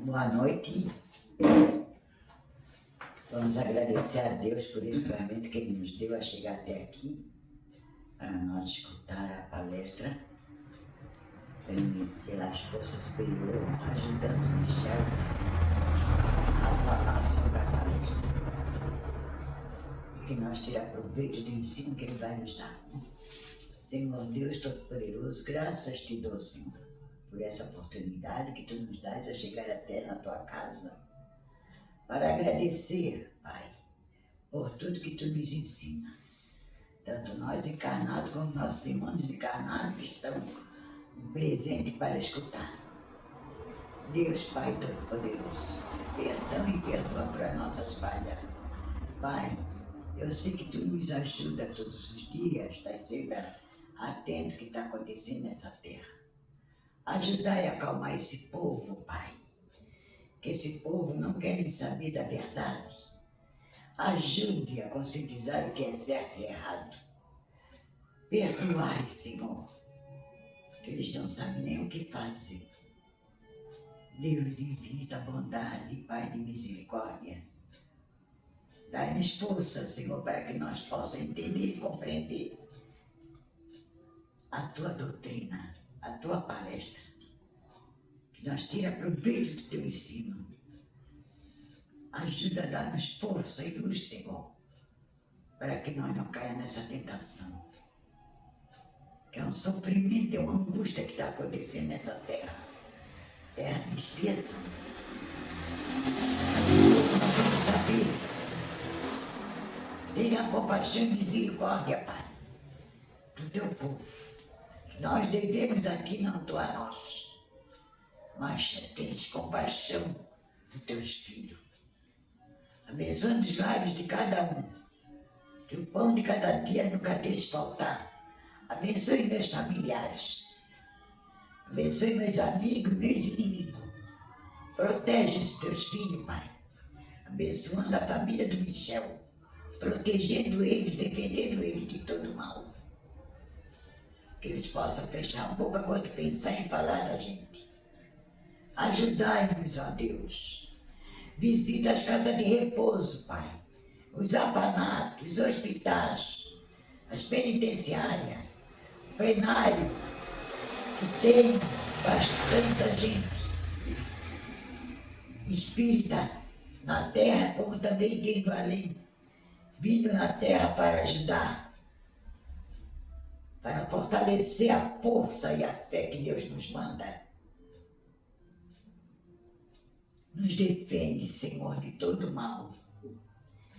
Boa noite. Vamos agradecer a Deus por esse momento que Ele nos deu a chegar até aqui para nós escutar a palestra pelas forças superiores, ajudando o Michel a falar sobre a palestra. E que nós tiramos proveito do ensino que Ele vai nos dar. Senhor Deus Todo-Poderoso, graças te dou, Senhor, por essa oportunidade que tu nos dás a chegar até na tua casa, para agradecer, Pai, por tudo que tu nos ensina, tanto nós encarnados como nossos irmãos encarnados que estão presentes para escutar. Deus, Pai Todo-Poderoso, perdão e perdoa para nossas falhas. Pai, eu sei que tu nos ajuda todos os dias, estás sempre atento ao que está acontecendo nessa terra. Ajudai a acalmar esse povo, Pai, que esse povo não quer saber da verdade. Ajude a conscientizar o que é certo e errado. Perdoai, Senhor, que eles não sabem nem o que fazer. Deus de infinita bondade, Pai de misericórdia, dai-nos força, Senhor, para que nós possamos entender e compreender a tua doutrina, a tua palestra, que nós tira proveito do teu ensino. Ajuda a dar-nos força e luz, Senhor, para que nós não caia nessa tentação, que é um sofrimento, é uma angústia que está acontecendo nessa terra, terra de expiação. Mas nós vamos saber, tenha compaixão e misericórdia, Pai, do teu povo. Nós devemos aqui não tu a nós, mas tens compaixão dos teus filhos. Abençoando os lares de cada um, que o pão de cada dia nunca deixe faltar. Abençoe meus familiares, abençoe meus amigos, meus inimigos. Protege os teus filhos, Pai, abençoando a família do Michel, protegendo eles, defendendo eles de todo mal. Que eles possam fechar a boca quando pensar em falar da gente. Ajudai-nos, ó Deus. Visita as casas de repouso, Pai, os orfanatos, os hospitais, as penitenciárias, o plenário, que tem bastante gente espírita na terra, como também tem do além, vindo na terra para ajudar, para fortalecer a força e a fé que Deus nos manda. Nos defende, Senhor, de todo mal.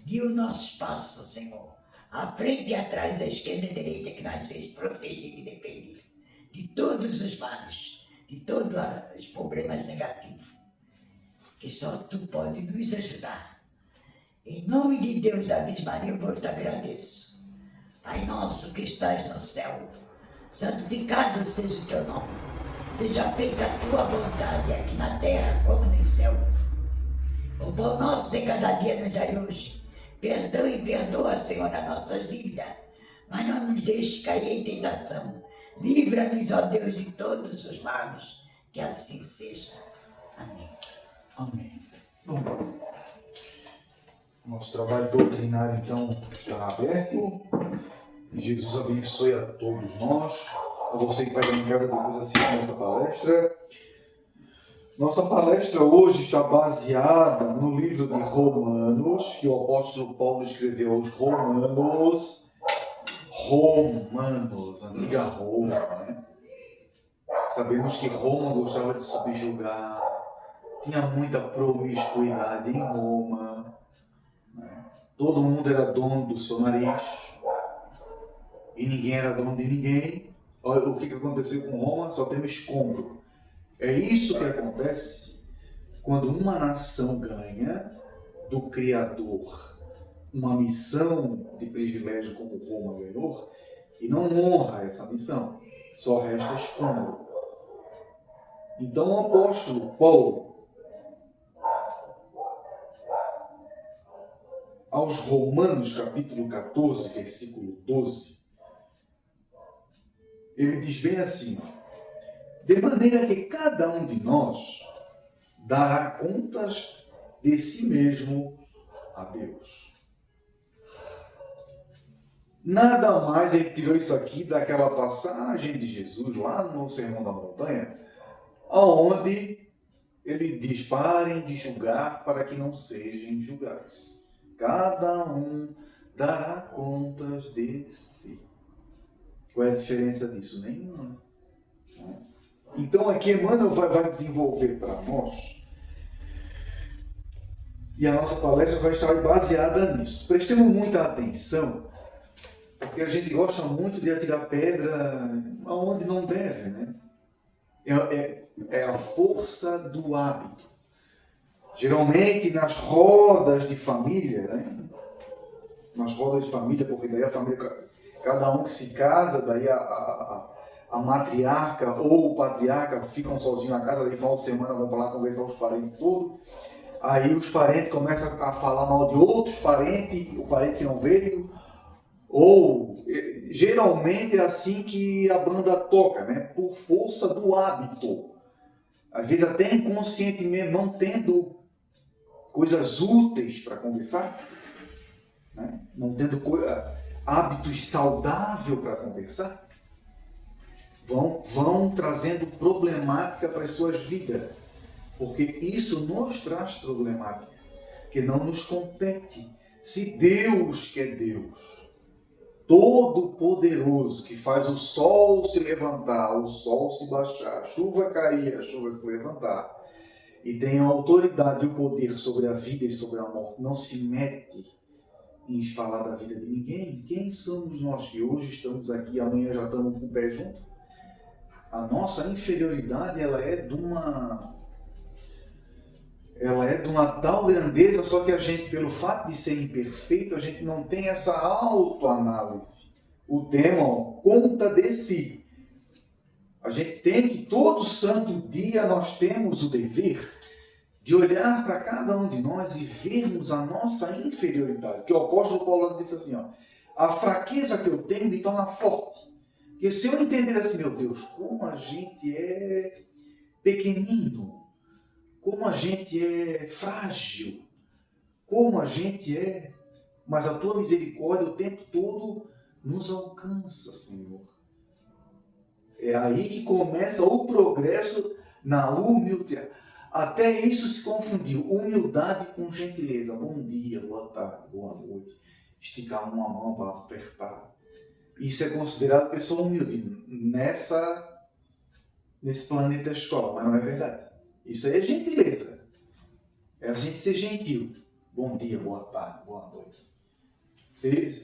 Guia os nossos passos, Senhor, à frente e atrás, à esquerda e à direita, que nós sejamos protegidos e defendidos de todos os males, de todos os problemas negativos, que só tu pode nos ajudar. Em nome de Deus, da Virgem Maria, eu vos agradeço. Pai nosso que estás no céu, santificado seja o teu nome. Seja feita a tua vontade aqui na terra como no céu. O pão nosso de cada dia nos dai hoje. Perdão e perdoa, Senhor, as nossas dívidas, mas não nos deixe cair em tentação. Livra-nos, ó Deus, de todos os males. Que assim seja. Amém. Amém. Bom, nosso trabalho doutrinário, então, está aberto. Que Jesus abençoe a todos nós. A você que vai em casa depois assistir essa palestra. Nossa palestra hoje está baseada no livro de Romanos, que o apóstolo Paulo escreveu aos Romanos, antiga Roma, né? Sabemos que Roma gostava de subjugar, tinha muita promiscuidade em Roma, né? Todo mundo era dono do seu nariz e ninguém era dono de ninguém. Olha o que aconteceu com Roma, só temos escombro. É isso que acontece quando uma nação ganha do Criador uma missão de privilégio como Roma ganhou e não honra essa missão, só resta escombro. Então o apóstolo Paulo, aos Romanos capítulo 14, versículo 12, ele diz bem assim: de maneira que cada um de nós dará contas de si mesmo a Deus. Nada mais, ele tirou isso aqui daquela passagem de Jesus lá no Sermão da Montanha, onde ele diz: parem de julgar para que não sejam julgados. Cada um dará contas de si. Qual é a diferença disso? Nenhuma. Então aqui Emmanuel vai desenvolver para nós, e a nossa palestra vai estar baseada nisso. Prestemos muita atenção, porque a gente gosta muito de atirar pedra aonde não deve, né? É a força do hábito. Geralmente nas rodas de família, né? Nas rodas de família, porque daí a família, cada um que se casa, daí a matriarca ou o patriarca ficam sozinhos na casa, daí final de semana vão para lá conversar os parentes todos. Aí os parentes começam a falar mal de outros parentes, o parente que não veio. Ou, geralmente é assim que a banda toca, né? Por força do hábito. Às vezes até inconscientemente, não tendo coisas úteis para conversar, né? Não tendo hábitos saudáveis para conversar, vão trazendo problemática para as suas vidas. Porque isso nos traz problemática, que não nos compete. Se Deus, que é Deus, Todo-Poderoso, que faz o sol se levantar, o sol se baixar, a chuva cair, a chuva se levantar, e tem a autoridade e o poder sobre a vida e sobre a morte, não se mete em falar da vida de ninguém. Quem somos nós que hoje estamos aqui, amanhã já estamos com o pé junto? A nossa inferioridade, ela é de uma tal grandeza, só que a gente, pelo fato de ser imperfeito, a gente não tem essa autoanálise. O tema, conta de si. A gente tem que, todo santo dia, nós temos o dever de olhar para cada um de nós e vermos a nossa inferioridade. Que o apóstolo Paulo disse assim, a fraqueza que eu tenho me torna forte. Porque se eu entender assim, meu Deus, como a gente é pequenino, como a gente é frágil, como a gente é, mas a tua misericórdia o tempo todo nos alcança, Senhor. É aí que começa o progresso na humildade. Até isso se confundiu, humildade com gentileza. Bom dia, boa tarde, boa noite. Esticar uma mão para apertar. Isso é considerado pessoa humilde nesse planeta escola, mas não é verdade. Isso aí é gentileza. É a gente ser gentil. Bom dia, boa tarde, boa noite.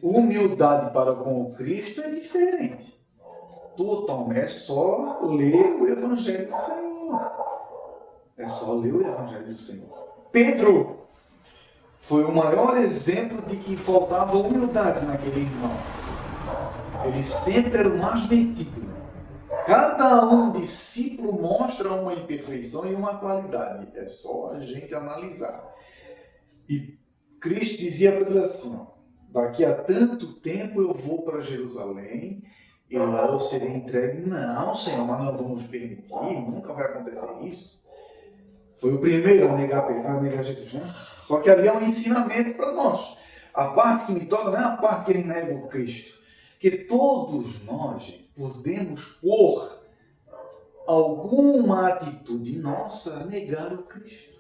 Humildade para com o Cristo é diferente. Totalmente. É só ler o Evangelho do Senhor. É só ler o Evangelho do Senhor. Pedro foi o maior exemplo de que faltava humildade naquele irmão. Ele sempre era o mais metido. Cada um discípulo mostra uma imperfeição e uma qualidade. É só a gente analisar. E Cristo dizia para ele assim, daqui a tanto tempo eu vou para Jerusalém e lá eu serei entregue. Não, Senhor, mas não vamos permitir, nunca vai acontecer isso. Foi o primeiro a negar Jesus, né? Só que ali é um ensinamento para nós. A parte que me toca não é a parte que ele nega o Cristo. Que todos nós, gente, podemos, por alguma atitude nossa, negar o Cristo.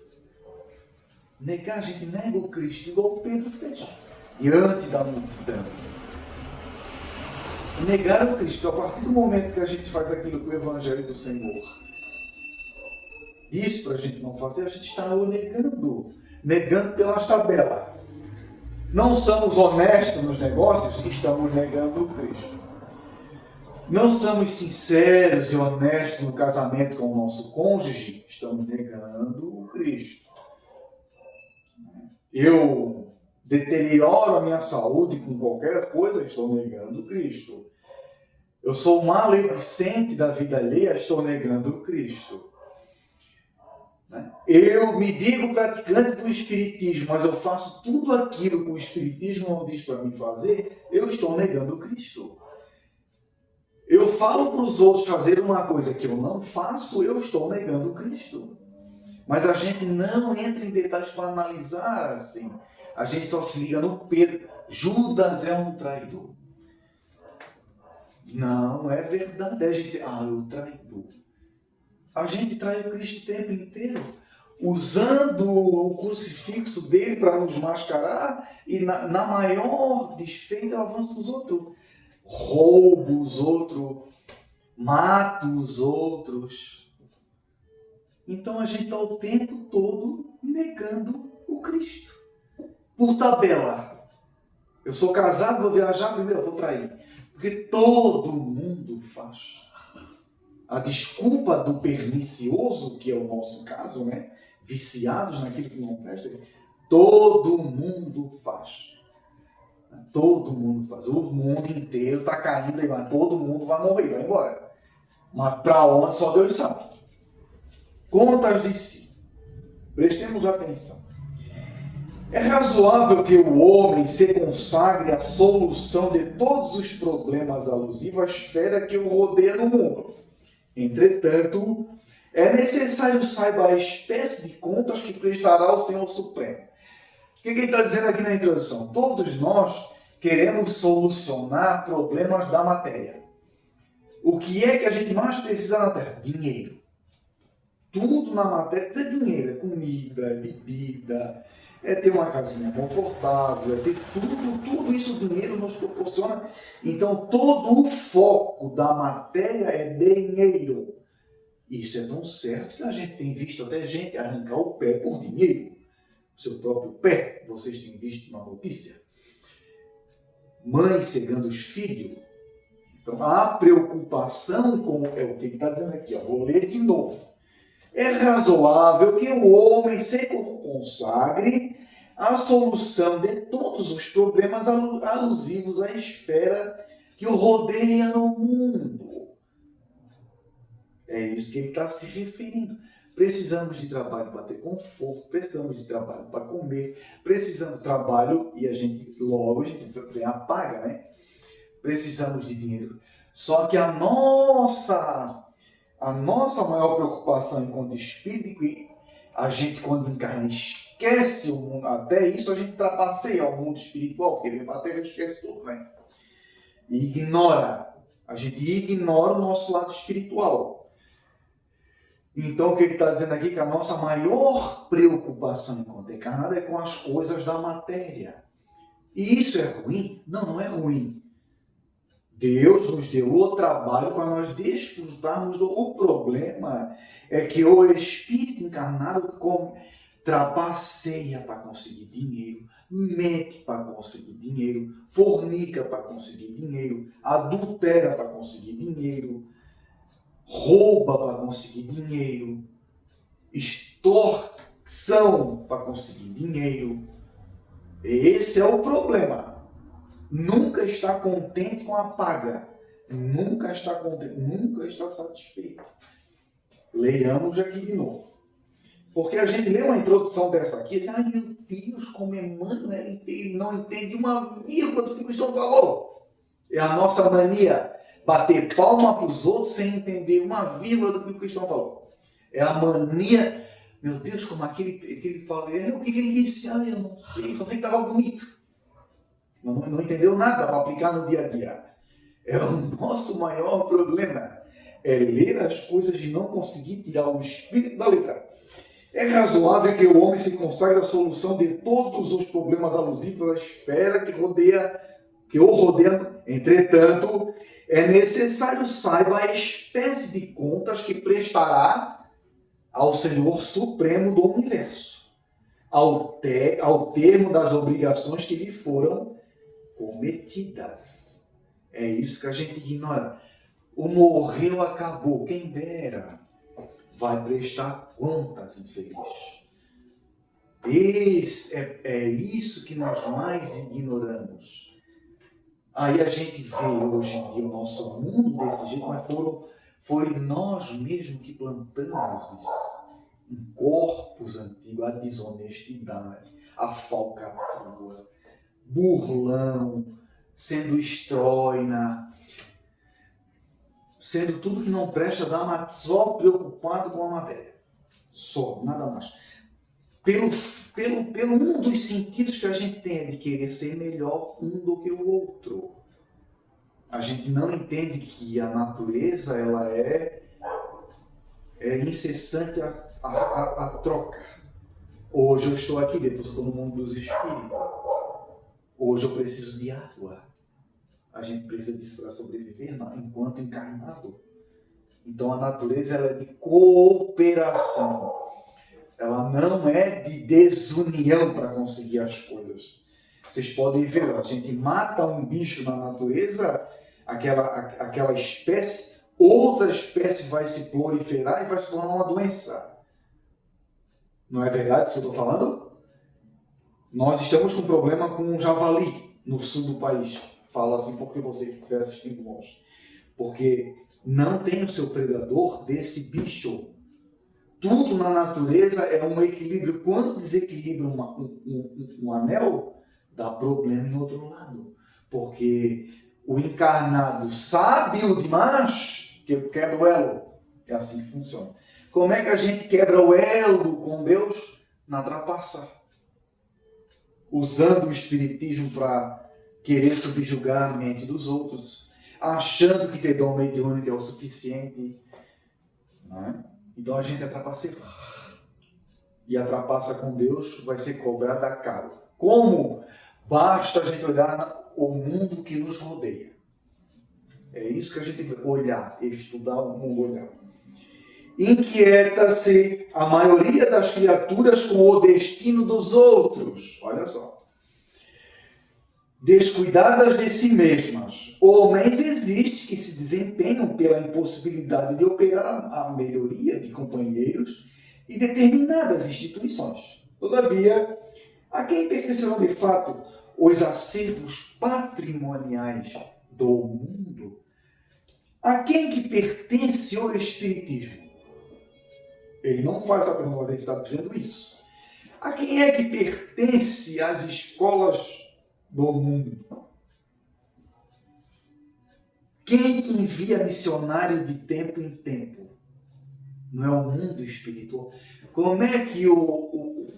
Negar, a gente nega o Cristo, igual o Pedro fez, diante da multidão. Negar o Cristo, a partir do momento que a gente faz aquilo que o Evangelho do Senhor diz para a gente não fazer, a gente está negando pelas tabelas. Não somos honestos nos negócios, estamos negando o Cristo. Não somos sinceros e honestos no casamento com o nosso cônjuge, estamos negando o Cristo. Eu deterioro a minha saúde com qualquer coisa, estou negando o Cristo. Eu sou maledicente da vida alheia, estou negando o Cristo. Eu me digo praticante do Espiritismo, mas eu faço tudo aquilo que o Espiritismo não diz para mim fazer, eu estou negando o Cristo. Eu falo para os outros fazer uma coisa que eu não faço, eu estou negando o Cristo. Mas a gente não entra em detalhes para analisar assim. A gente só se liga no Pedro. Judas é um traidor. Não é verdade. A gente diz, o traidor. A gente trai o Cristo o tempo inteiro, usando o crucifixo dele para nos mascarar e na maior desfeita é o avanço dos outros. Rouba os outros, mata os outros. Então a gente está o tempo todo negando o Cristo. Por tabela. Eu sou casado, vou viajar primeiro, eu vou trair. Porque todo mundo faz. A desculpa do pernicioso, que é o nosso caso, né? Viciados naquilo que não presta, todo mundo faz. Todo mundo faz. O mundo inteiro está caindo, mas todo mundo vai morrer, vai embora. Mas para onde só Deus sabe. Contas de si. Prestemos atenção. É razoável que o homem se consagre à solução de todos os problemas alusivos à esfera que o rodeia no mundo. Entretanto, é necessário saiba a espécie de contas que prestará ao Senhor Supremo. O que ele está dizendo aqui na introdução? Todos nós queremos solucionar problemas da matéria. O que é que a gente mais precisa na Terra? Dinheiro. Tudo na matéria é dinheiro. É comida, é bebida, é ter uma casinha confortável, é ter tudo isso o dinheiro nos proporciona. Então, todo o foco da matéria é dinheiro. Isso é tão certo que a gente tem visto até gente arrancar o pé por dinheiro. O seu próprio pé, vocês têm visto na notícia. Mães cegando os filhos. Então, a preocupação com... É o que ele está dizendo aqui, vou ler de novo. É razoável que o homem se consagre à solução de todos os problemas alusivos à esfera que o rodeia no mundo. É isso que ele está se referindo. Precisamos de trabalho para ter conforto, precisamos de trabalho para comer, precisamos de trabalho e a gente vem a paga, né? Precisamos de dinheiro. Só que a nossa maior preocupação enquanto espírito, e a gente quando encarna esquece o mundo, até isso a gente trapaceia o mundo espiritual, porque vem para a Terra e esquece tudo, né? E a gente ignora o nosso lado espiritual. Então o que ele está dizendo aqui é que a nossa maior preocupação enquanto encarnado é com as coisas da matéria. E isso é ruim? Não, não é ruim. Deus nos deu o trabalho para nós desfrutarmos o problema é que o espírito encarnado trapaceia para conseguir dinheiro, mente para conseguir dinheiro, fornica para conseguir dinheiro, adultera para conseguir dinheiro, rouba para conseguir dinheiro, extorsão para conseguir dinheiro. Esse é o problema. Nunca está contente com a paga. Nunca está contente, nunca está satisfeito. Leiamos aqui de novo. Porque a gente lê uma introdução dessa aqui e diz, ai meu Deus, como Emmanuel ele não entende uma vírgula do que o Cristo falou. É a nossa mania, bater palma para os outros sem entender uma vírgula do que o Cristo falou. É a mania, meu Deus, como aquele fala, o que ele disse? Eu não sei, só sei que estava bonito. Não entendeu nada para aplicar no dia a dia. É o nosso maior problema. É ler as coisas e não conseguir tirar o espírito da letra. É razoável que o homem se consagre à solução de todos os problemas alusivos à esfera que o rodeia. Entretanto, é necessário saiba a espécie de contas que prestará ao Senhor Supremo do Universo, ao termo das obrigações que lhe foram cometidas. É isso que a gente ignora. O morreu, acabou. Quem dera. Vai prestar contas, infeliz. É isso que nós mais ignoramos. Aí a gente vê hoje em dia o nosso mundo desse jeito, mas foi nós mesmos que plantamos isso. Em corpos antigos, a desonestidade, a falcatrua, burlão, sendo estróina, sendo tudo que não presta, só preocupado com a matéria. Só, nada mais. Pelo um dos sentidos que a gente tem é de querer ser melhor um do que o outro. A gente não entende que a natureza ela é incessante a troca. Hoje eu estou aqui, depois eu estou no mundo dos espíritos. Hoje eu preciso de água. A gente precisa disso para sobreviver enquanto encarnado. Então a natureza ela é de cooperação. Ela não é de desunião para conseguir as coisas. Vocês podem ver, a gente mata um bicho na natureza, aquela espécie, outra espécie vai se proliferar e vai se tornar uma doença. Não é verdade isso que eu estou falando? Nós estamos com um problema com um javali no sul do país. Falo assim porque você que estiver assistindo longe. Porque não tem o seu predador desse bicho. Tudo na natureza é um equilíbrio. Quando desequilibra um anel, dá problema em outro lado. Porque o encarnado sabe o demais que quebra o elo. É assim que funciona. Como é que a gente quebra o elo com Deus? Na trapaça. Usando o espiritismo para querer subjugar a mente dos outros. Achando que ter dom mediúnico é o suficiente. Não é? Então a gente é trapaceiro. E a trapaça com Deus vai ser cobrada caro. Como? Basta a gente olhar o mundo que nos rodeia. É isso que a gente tem que olhar, estudar o mundo, olhar. Inquieta-se a maioria das criaturas com o destino dos outros. Olha só. Descuidadas de si mesmas. Homens existem que se desempenham pela impossibilidade de operar a melhoria de companheiros e determinadas instituições. Todavia, a quem pertencerão de fato os acervos patrimoniais do mundo? A quem que pertence o Espiritismo? Ele não faz essa pergunta, mas ele está dizendo isso. A quem é que pertence as escolas do mundo? Quem que envia missionário de tempo em tempo? Não é o mundo espiritual? Como é que o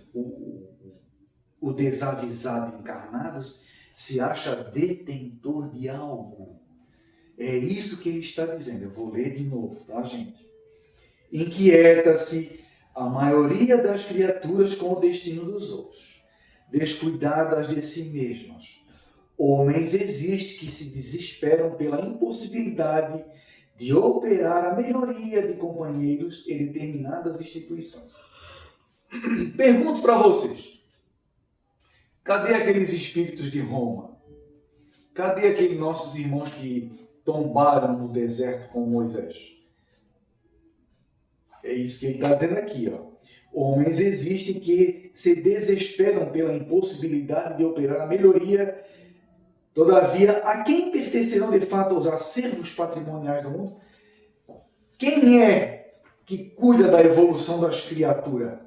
desavisado encarnado se acha detentor de algo? É isso que ele está dizendo. Eu vou ler de novo, tá, gente? Inquieta-se a maioria das criaturas com o destino dos outros, descuidadas de si mesmas. Homens existem que se desesperam pela impossibilidade de operar a melhoria de companheiros em determinadas instituições. Pergunto para vocês, cadê aqueles espíritos de Roma? Cadê aqueles nossos irmãos que tombaram no deserto com Moisés? É isso que ele está dizendo aqui, ó. Homens existem que se desesperam pela impossibilidade de operar a melhoria. Todavia, a quem pertencerão de fato os acervos patrimoniais do mundo? Quem é que cuida da evolução das criaturas?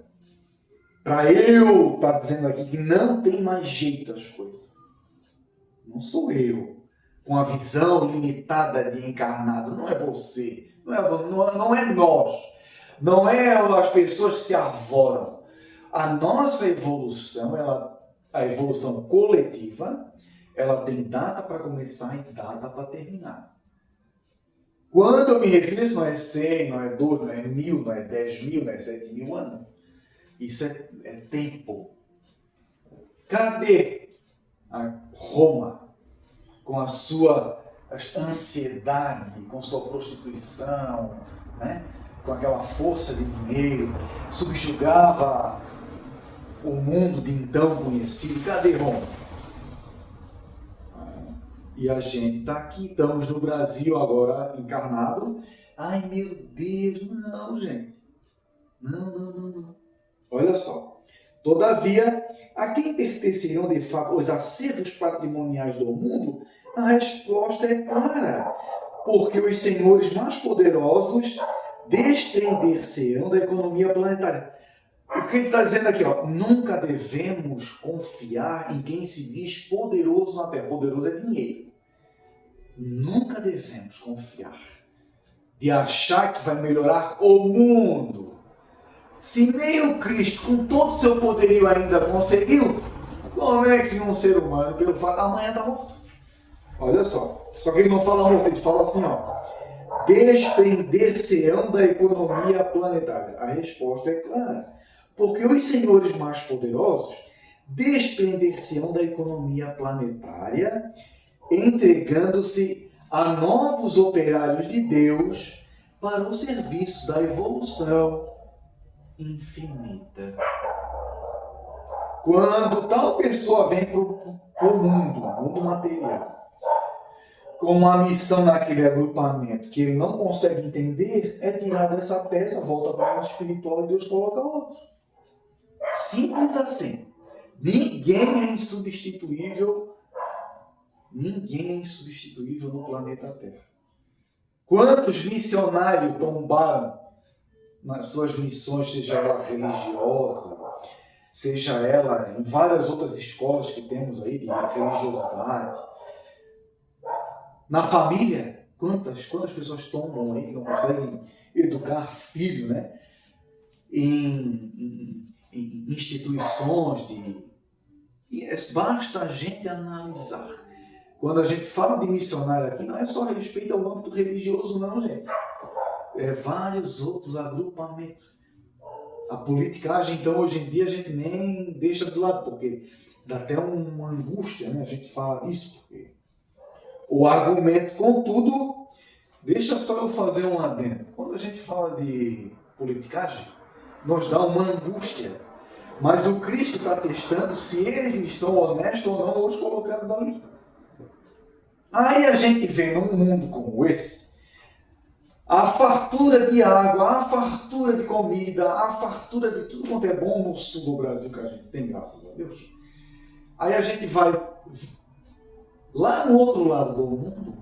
Para eu estar dizendo aqui que não tem mais jeito as coisas. Não sou eu, com a visão limitada de encarnado. Não é você, não é nós. Não é as pessoas que se arvoram. A nossa evolução, a evolução coletiva, ela tem data para começar e data para terminar. Quando eu me refiro a isso, não é 100, não é 2, não é 1000, não é 10.000, não é 7.000 anos. Isso é tempo. Cadê a Roma com a sua ansiedade, com sua prostituição, né? Com aquela força de dinheiro, subjugava o mundo de então conhecido? Cadê Roma? E a gente está aqui, estamos no Brasil agora encarnado. Ai meu Deus, não, gente. Não. Olha só. Todavia, a quem pertencerão de fato os acervos patrimoniais do mundo? A resposta é clara. Porque os senhores mais poderosos desprender-se-ão da economia planetária. O que ele está dizendo aqui, ó, nunca devemos confiar em quem se diz poderoso na Terra. Poderoso é dinheiro. Nunca devemos confiar de achar que vai melhorar o mundo. Se nem o Cristo, com todo o seu poderio, ainda conseguiu, como é que um ser humano, pelo fato, amanhã está morto? Olha só. Só que ele não fala morto, ele fala assim, ó. Desprender-se-ão da economia planetária. A resposta é clara. Porque os senhores mais poderosos desprender-se-ão da economia planetária, entregando-se a novos operários de Deus para o serviço da evolução infinita. Quando tal pessoa vem para o mundo material, com uma missão naquele agrupamento que ele não consegue entender, é tirado essa peça, volta para o mundo espiritual e Deus coloca outro. Simples assim. Ninguém é insubstituível. Ninguém é insubstituível no planeta Terra. Quantos missionários tombaram nas suas missões, seja ela religiosa, seja ela em várias outras escolas que temos aí de religiosidade. Na família, quantas pessoas tombam aí que não conseguem educar filho, né? Em instituições basta a gente analisar. Quando a gente fala de missionário aqui, não é só a respeito ao âmbito religioso, não, gente. É vários outros agrupamentos. A politicagem, então, hoje em dia, a gente nem deixa de lado, porque dá até uma angústia, né? A gente fala disso, porque o argumento, contudo, deixa só eu fazer um adendo. Quando a gente fala de politicagem, nos dá uma angústia. Mas o Cristo está testando se eles são honestos ou não, os colocados ali. Aí a gente vê num mundo como esse, a fartura de água, a fartura de comida, a fartura de tudo quanto é bom no sul do Brasil que a gente tem, graças a Deus. Aí a gente vai lá no outro lado do mundo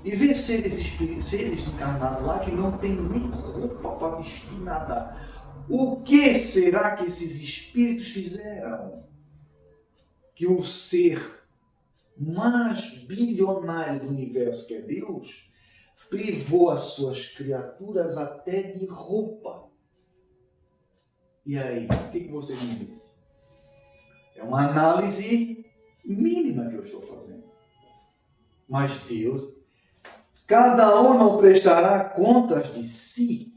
e vê seres encarnados lá que não tem nem roupa para vestir nada. O que será que esses espíritos fizeram? Que o ser mais bilionário do universo, que é Deus, privou as suas criaturas até de roupa. E aí, o que vocês me dizem? É uma análise mínima que eu estou fazendo. Mas Deus, cada um não prestará contas de si.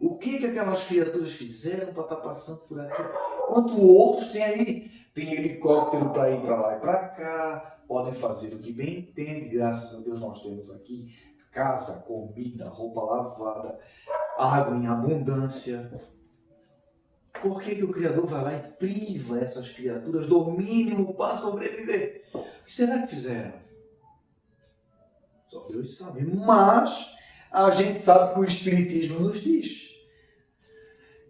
O que aquelas criaturas fizeram para estar passando por aqui? Enquanto outros têm aí, tem helicóptero para ir para lá e para cá, podem fazer o que bem entendem, graças a Deus nós temos aqui casa, comida, roupa lavada, água em abundância. Por que o Criador vai lá e priva essas criaturas do mínimo para sobreviver? O que será que fizeram? Só Deus sabe. Mas a gente sabe que o Espiritismo nos diz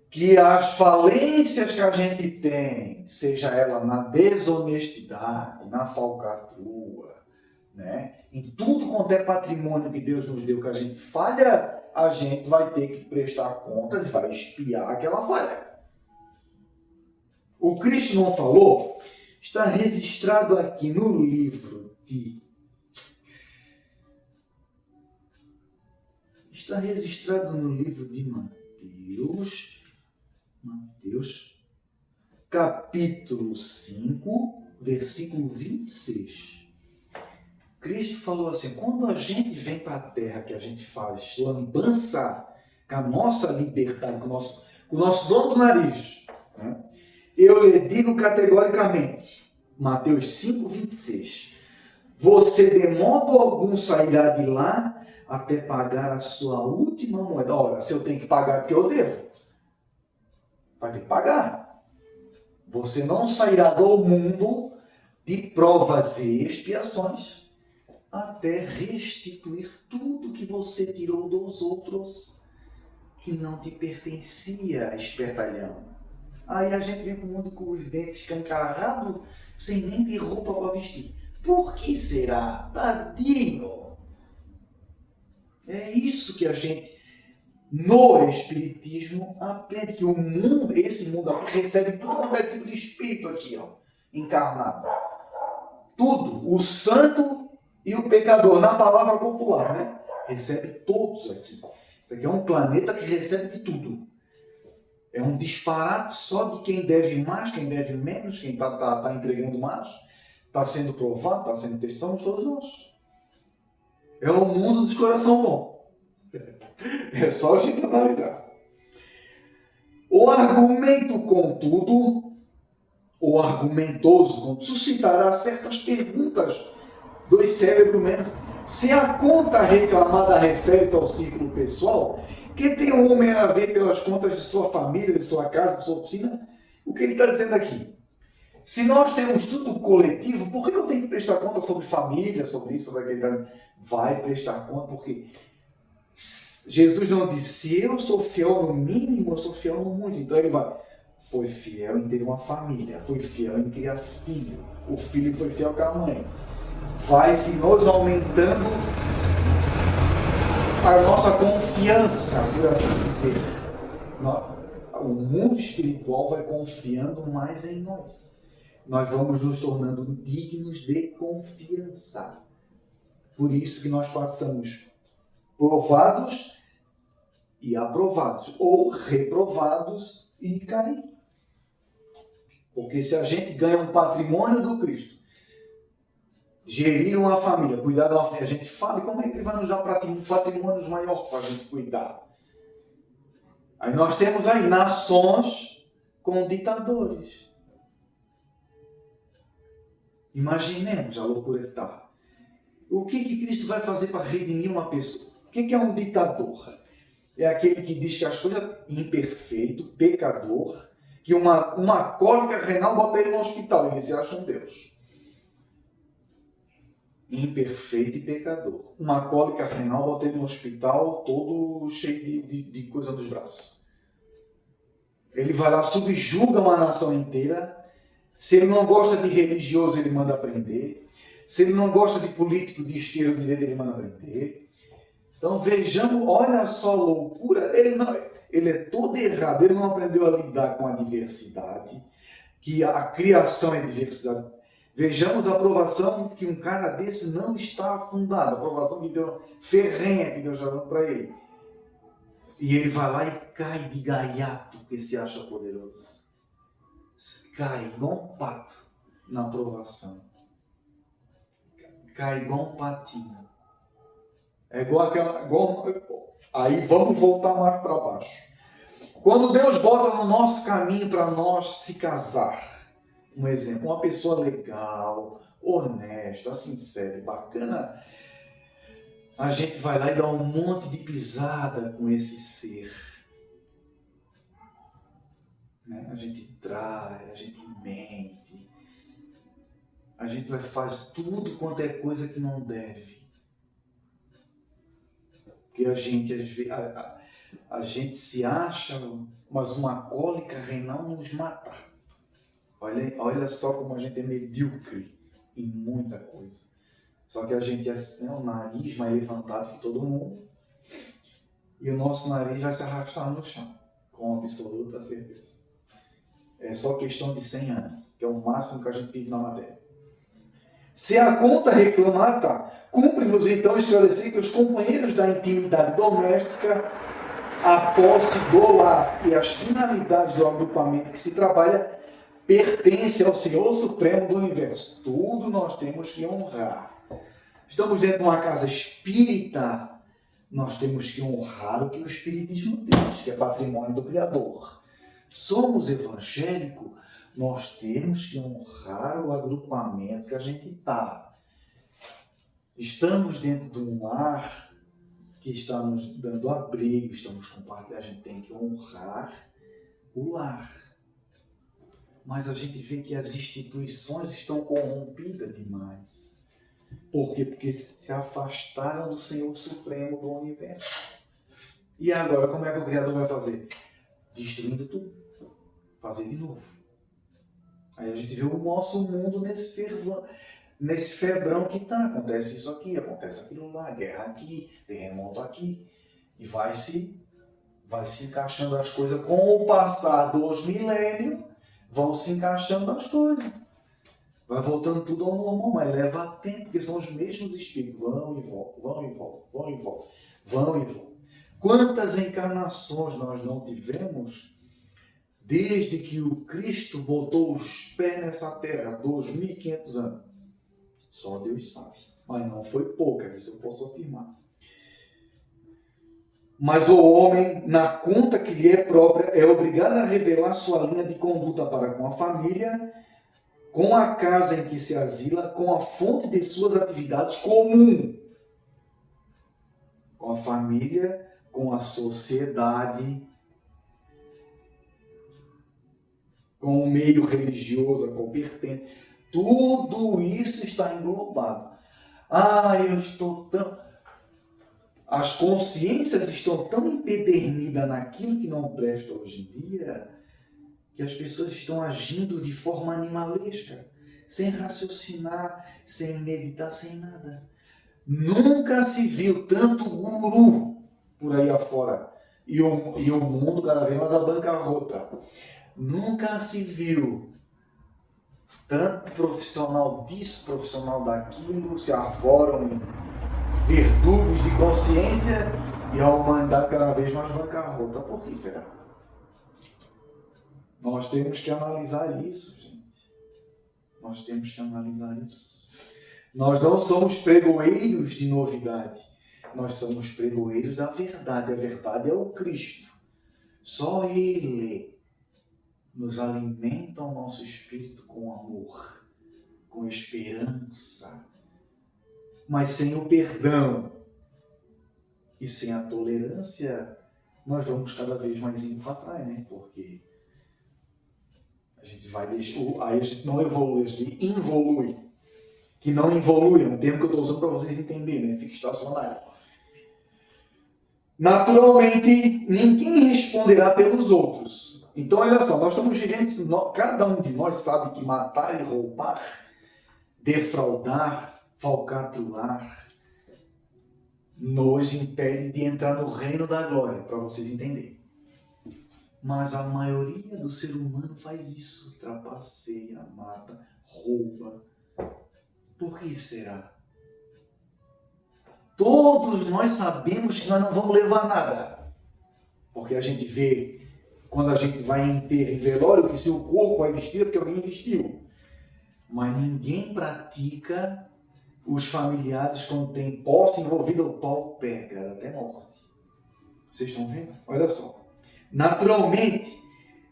que as falências que a gente tem, seja ela na desonestidade, na falcatrua, né? Em tudo quanto é patrimônio que Deus nos deu que a gente falha, a gente vai ter que prestar contas e vai expiar aquela falha. O Cristo não falou? Está registrado aqui no livro de... Está registrado no livro de Mateus, capítulo 5, versículo 26. Cristo falou assim, quando a gente vem para a terra, que a gente faz lambança com a nossa liberdade, com o nosso dono do nariz, né? Eu lhe digo categoricamente, Mateus 5, 26, você de modo algum sairá de lá até pagar a sua última moeda. Ora, se eu tenho que pagar porque eu devo, vai ter que pagar. Você não sairá do mundo de provas e expiações até restituir tudo que você tirou dos outros que não te pertencia, espertalhão. Aí a gente vem para o mundo com os dentes escancarados, sem nem ter roupa para vestir. Por que será? Tadinho! É isso que a gente, no Espiritismo, aprende, que o mundo, esse mundo aqui, recebe tudo quanto é tipo de espírito aqui, ó, encarnado. Tudo, o santo e o pecador, na palavra popular, né? Recebe todos aqui. Isso aqui é um planeta que recebe de tudo. É um disparate só de quem deve mais, quem deve menos, quem está entregando mais, está sendo provado, está sendo testado, somos todos nós. É o mundo dos coração bom. É só a gente analisar. O argumento, contudo, o argumentoso, suscitará certas perguntas dos cérebros menos. Se a conta reclamada refere-se ao círculo pessoal, que tem o homem a ver pelas contas de sua família, de sua casa, de sua oficina? O que ele está dizendo aqui? Se nós temos tudo coletivo, por que eu tenho que prestar conta sobre família, sobre isso, sobre aquilo? Vai prestar conta, porque Jesus não disse, se eu sou fiel no mínimo, eu sou fiel no muito. Então ele vai, foi fiel em ter uma família, foi fiel em criar filho. O filho foi fiel com a mãe. Vai-se nos aumentando a nossa confiança, por assim dizer. O mundo espiritual vai confiando mais em nós. Nós vamos nos tornando dignos de confiança. Por isso que nós passamos provados e aprovados, ou reprovados e cair. Porque se a gente ganha um patrimônio do Cristo, gerir uma família, cuidar de uma família, a gente fala, e como é que ele vai nos dar patrimônios maior para a gente cuidar? Aí nós temos aí nações com ditadores. Imaginemos a loucura que está. O que Cristo vai fazer para redimir uma pessoa? O que é um ditador? É aquele que diz que as coisas imperfeito, pecador, que uma cólica renal bota ele no hospital, ele se acha um Deus. Imperfeito e pecador. Uma cólica renal bota ele no hospital todo cheio de coisa nos braços. Ele vai lá, subjuga uma nação inteira. Se ele não gosta de religioso, ele manda prender. Se ele não gosta de político de esquerda ou de direita, ele manda prender. Então vejamos, olha só a loucura. Ele é todo errado. Ele não aprendeu a lidar com a diversidade, que a criação é diversidade. Vejamos a aprovação que um cara desse não está afundado. A aprovação que deu ferrenha que Deus já deu para ele. E ele vai lá e cai de gaiato, porque se acha poderoso. Cai igual um pato na aprovação. Cai igual um patinho. É igual aquela... Aí vamos voltar mais para baixo. Quando Deus bota no nosso caminho para nós se casar, um exemplo, uma pessoa legal, honesta, sincera, bacana, a gente vai lá e dá um monte de pisada com esse ser. Né? A gente trai, a gente mente, a gente faz tudo quanto é coisa que não deve. Porque a gente se acha, mas uma cólica renal nos mata. Olha só como a gente é medíocre em muita coisa. Só que a gente é o nariz mais levantado que todo mundo. E o nosso nariz vai se arrastar no chão, com absoluta certeza. É só questão de 100 anos, que é o máximo que a gente vive na matéria. Se a conta reclamar, tá. Cumpre-nos então esclarecer que os companheiros da intimidade doméstica, a posse do lar e as finalidades do agrupamento que se trabalha pertence ao Senhor Supremo do Universo. Tudo nós temos que honrar. Estamos dentro de uma casa espírita, nós temos que honrar o que o Espiritismo diz, que é patrimônio do Criador. Somos evangélicos, nós temos que honrar o agrupamento que a gente está. Estamos dentro de um lar que está nos dando abrigo, estamos compartilhando, a gente tem que honrar o lar. Mas a gente vê que as instituições estão corrompidas demais. Por quê? Porque se afastaram do Senhor Supremo do Universo. E agora, como é que o Criador vai fazer? Destruindo tudo. Fazer de novo. Aí a gente vê o nosso mundo nesse febrão que está. Acontece isso aqui, acontece aquilo lá, guerra aqui, terremoto aqui. E vai se encaixando as coisas. Com o passar dos milênios, vão se encaixando as coisas. Vai voltando tudo ao normal, mas leva tempo, porque são os mesmos espíritos. Vão e voltam, vão e voltam, vão e voltam, vão e voltam. Quantas encarnações nós não tivemos desde que o Cristo botou os pés nessa terra, 2.500 anos. Só Deus sabe. Mas não foi pouca, isso eu posso afirmar. Mas o homem, na conta que lhe é própria, é obrigado a revelar sua linha de conduta para com a família, com a casa em que se asila, com a fonte de suas atividades comum, com a família, com a sociedade, com o meio religioso a qual pertence. Tudo isso está englobado. Eu estou tão... As consciências estão tão empedernidas naquilo que não presta hoje em dia, que as pessoas estão agindo de forma animalesca, sem raciocinar, sem meditar, sem nada. Nunca se viu tanto guru por aí afora, e o mundo cada vez mais a bancarrota. Nunca se viu tanto profissional disso, profissional daquilo, se arvoram em verdugos de consciência e a humanidade cada vez mais bancarrota. Por que será? Nós temos que analisar isso, gente. Nós temos que analisar isso. Nós não somos pregoeiros de novidade. Nós somos pregoeiros da verdade. A verdade é o Cristo. Só Ele nos alimenta o nosso espírito com amor, com esperança. Mas sem o perdão e sem a tolerância, nós vamos cada vez mais indo para trás, né? Porque a gente vai deixar... Aí a gente não evolui, a gente involui. Que não evolui, é um termo que eu estou usando para vocês entenderem, né? Fica estacionário. Naturalmente, ninguém responderá pelos outros. Então, olha só, nós estamos vivendo... Cada um de nós sabe que matar e roubar, defraudar, falcatruar, nos impede de entrar no reino da glória, para vocês entenderem. Mas a maioria do ser humano faz isso, trapaceia, mata, rouba. Por que será? Todos nós sabemos que nós não vamos levar nada, porque a gente vê, quando a gente vai em enterro, em velório, que seu corpo vai vestir porque alguém vestiu. Mas ninguém pratica. Os familiares, quando tem posse envolvida, o pau pega até morte. Vocês estão vendo? Olha só. Naturalmente,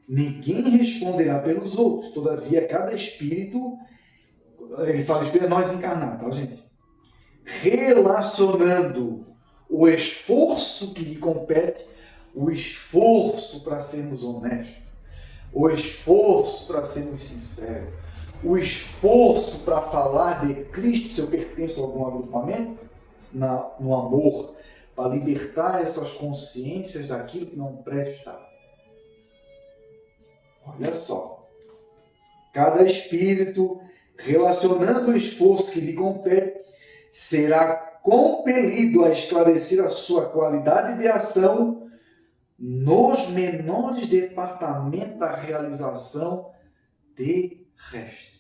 ninguém responderá pelos outros. Todavia, cada espírito, ele fala espírito, é nós encarnados, tá, gente? Relacionando o esforço que lhe compete, o esforço para sermos honestos, o esforço para sermos sinceros, o esforço para falar de Cristo, se eu pertenço a algum agrupamento, no amor, para libertar essas consciências daquilo que não presta. Olha só. Cada espírito, relacionando o esforço que lhe compete, será compelido a esclarecer a sua qualidade de ação nos menores departamentos da realização terrestre.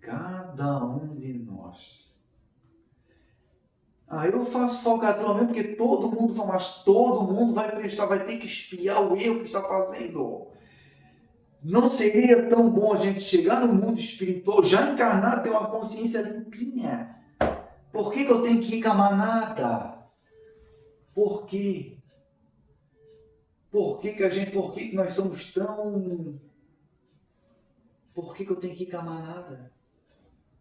Cada um de nós. Eu faço falcatrua mesmo porque todo mundo faz, mas todo mundo vai prestar, vai ter que espiar o erro que está fazendo. Não seria tão bom a gente chegar no mundo espiritual, já encarnado, ter uma consciência limpinha? Por que eu tenho que ir com a manada? Por quê? Por que nós somos tão... Por que eu tenho que ir com a manada?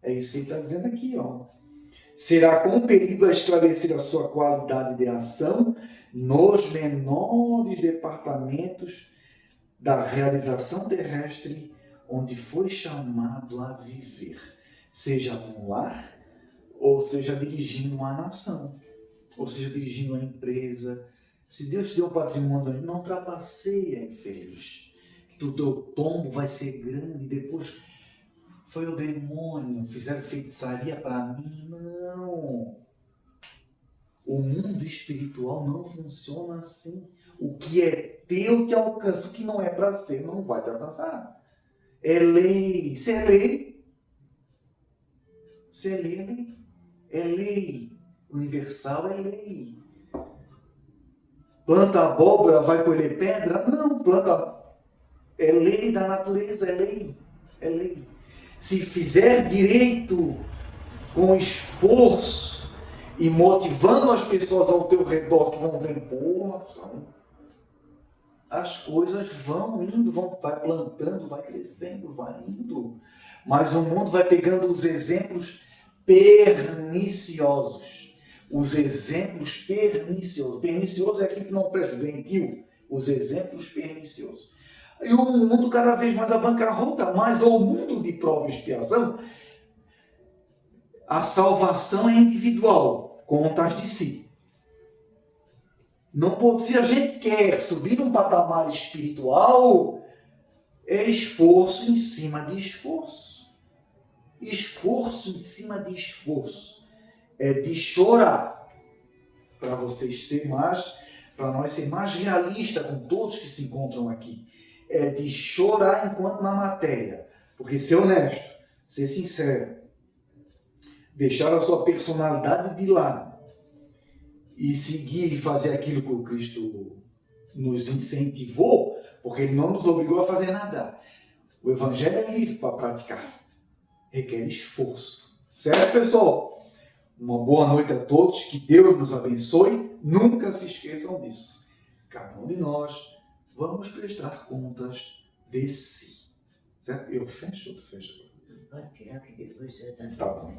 É isso que ele está dizendo aqui, ó. Será compelido a esclarecer a sua qualidade de ação nos menores departamentos da realização terrestre onde foi chamado a viver, seja num lar, ou seja dirigindo uma nação, ou seja dirigindo uma empresa. Se Deus te deu um patrimônio, não trapaceia, infeliz, que o teu tombo vai ser grande, depois foi o demônio, fizeram feitiçaria para mim. Não. O mundo espiritual não funciona assim. O que é teu te alcança, o que não é para ser não vai te alcançar. É lei. Se é lei, é lei. É lei. Universal é lei. Planta abóbora, vai colher pedra? Não, planta... É lei da natureza, é lei. É lei. Se fizer direito com esforço e motivando as pessoas ao teu redor que vão ver, porra, as coisas vão indo, vai plantando, vai crescendo, vai indo. Mas o mundo vai pegando os exemplos perniciosos. Os exemplos perniciosos. Pernicioso é aquilo que não presta, doentio. Os exemplos perniciosos. E o mundo cada vez mais a bancarrota, mas o mundo de prova e expiação, a salvação é individual, contas de si. Não pode, se a gente quer subir um patamar espiritual, é esforço em cima de esforço. Esforço em cima de esforço. É de chorar. Para vocês serem mais, para nós ser mais realistas com todos que se encontram aqui. É de chorar enquanto na matéria. Porque ser honesto, ser sincero, deixar a sua personalidade de lado e seguir e fazer aquilo que o Cristo nos incentivou, porque Ele não nos obrigou a fazer nada. O Evangelho é livre para praticar. Requer esforço. Certo, pessoal? Uma boa noite a todos. Que Deus nos abençoe. Nunca se esqueçam disso. Cada um de nós vamos prestar contas de si. Certo? Eu fecho ou tu fecha? Pode tirar que depois eu dou. Tá bom.